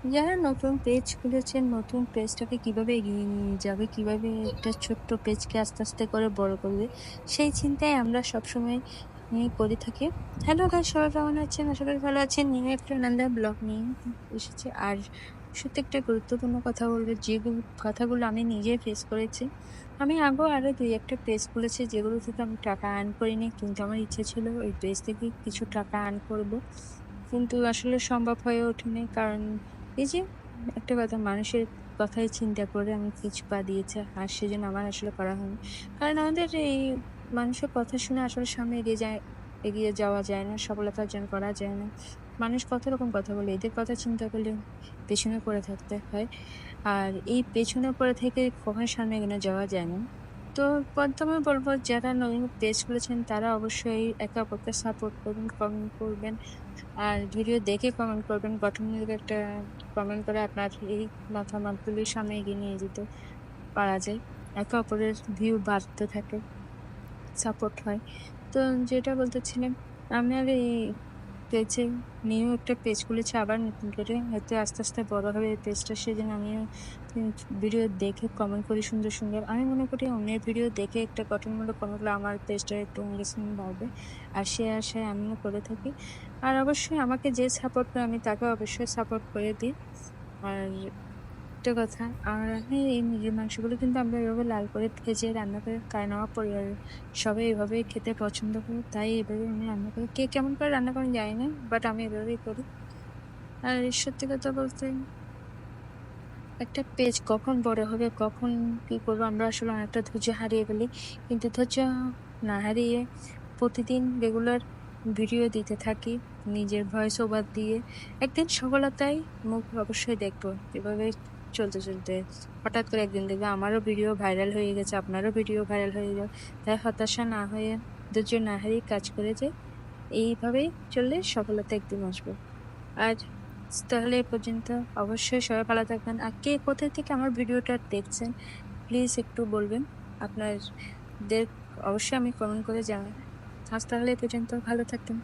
যারা নতুন পেজ খুলেছেন, নতুন পেজটাকে কিভাবে এগিয়ে নিয়ে যাবে, কিভাবে একটা ছোট্ট পেজকে আস্তে আস্তে করে বড় করবে, সেই চিন্তায় আমরা সবসময় করে থাকি। হ্যালো গাইস, সবাই কেমন আছেন? আশা করি ভালো আছেন। নিউ একটা আনন্দের ব্লগ নিয়ে এসেছি। আর সত্যি একটা গুরুত্বপূর্ণ কথা বলবো, যেগুলো কথাগুলো আমি নিজে ফেস করেছি। আমি আগেও আরো দুই একটা পেজ খুলেছি, যেগুলো থেকে আমি টাকা আর্ন করিনি, কিন্তু আমার ইচ্ছে ছিল ওই পেজ থেকে কিছু টাকা আর্ন করব, কিন্তু আসলে সম্ভব হয়ে ওঠেনি। কারণ এই যে একটা কথা, মানুষের কথাই চিন্তা করে আমি কিছু পা দিয়েছি, আর সেজন্য আমার আসলে করা হয়নি। কারণ আমাদের এই মানুষের কথা শুনে আসলে সামনে এগিয়ে যাওয়া যায় না, সফলতা অর্জন করা যায় না। মানুষ কত রকম কথা বলে, এদের কথা চিন্তা করলে পেছনে পড়ে থাকতে হয়। আর এই পেছনে পড়ে থেকে কখনো সামনে এগিয়ে যাওয়া যায় না। তো প্রথমে বলবো, যারা নতুন পেজ খুলেছেন তারা অবশ্যই একে অপরকে সাপোর্ট করবেন, কমেন্ট করবেন। আর ভিডিও দেখে কমেন্ট করবেন। গঠনমূলক একটা কমেন্ট করে আপনার এই মতামতগুলি সামনে এগিয়ে নিয়ে যেতে পারা যায়। একে অপরের ভিউ বাড়তে থাকে, সাপোর্ট হয়। তো যেটা বলতেছিলাম, আমার এই পেজে নিউ একটা পেজ খুলেছি আবার নতুন করে। হয়তো আস্তে আস্তে বড় হবে এই পেজটা, সেজন্য আমিও ভিডিও দেখে কমেন্ট করি সুন্দর সুন্দর। আমি মনে করি অন্যের ভিডিও দেখে একটা গঠনমূলক কমেন্ট করলে আমার পেজটা একটু এঙ্গেজমেন্ট বাড়বে, আর সে আশায় আমিও করে থাকি। আর অবশ্যই আমাকে যে সাপোর্ট করে আমি তাকে অবশ্যই সাপোর্ট করে দিই। আর একটা কথা, আর আমি এই মুরগির মাংসগুলো কিন্তু আমরা এভাবে লাল করে ভেজে রান্না করি, কারণ আমার পরিবারের সবাই এভাবেই খেতে পছন্দ করে, তাই এভাবে আমি রান্না করি। কে কেমন করে রান্না করেন জানি না, বাট আমি এভাবেই করি। আর সত্যি কথা বলতে, একটা পেজ কখন বড় হবে, কখন কি করবো, আমরা আসলে অনেকটা ধৈর্য হারিয়ে ফেলি। কিন্তু ধৈর্য না হারিয়ে প্রতিদিন রেগুলার ভিডিও দিতে থাকি, নিজের ভয়েস ওভার দিয়ে একদিন সফলতায় মুখ অবশ্যই দেখবো। এভাবে চলতে চলতে হঠাৎ করে একদিন দেখবে আমারও ভিডিও ভাইরাল হয়ে গেছে, আপনারও ভিডিও ভাইরাল হয়ে যাবে। তাই হতাশা না হয়ে, ধৈর্য না হারিয়ে কাজ করে যাই। এইভাবেই চললে সফলতা একদিন আসবে। আর তাহলে এ পর্যন্ত। অবশ্যই সবাই ভালো থাকবেন। আর কে কোথা থেকে আমার ভিডিওটা দেখছেন প্লিজ একটু বলবেন আপনাদের, অবশ্যই আমি কমেন্ট করে জানাবেন। আজ তাহলে এ পর্যন্ত, ভালো থাকবেন।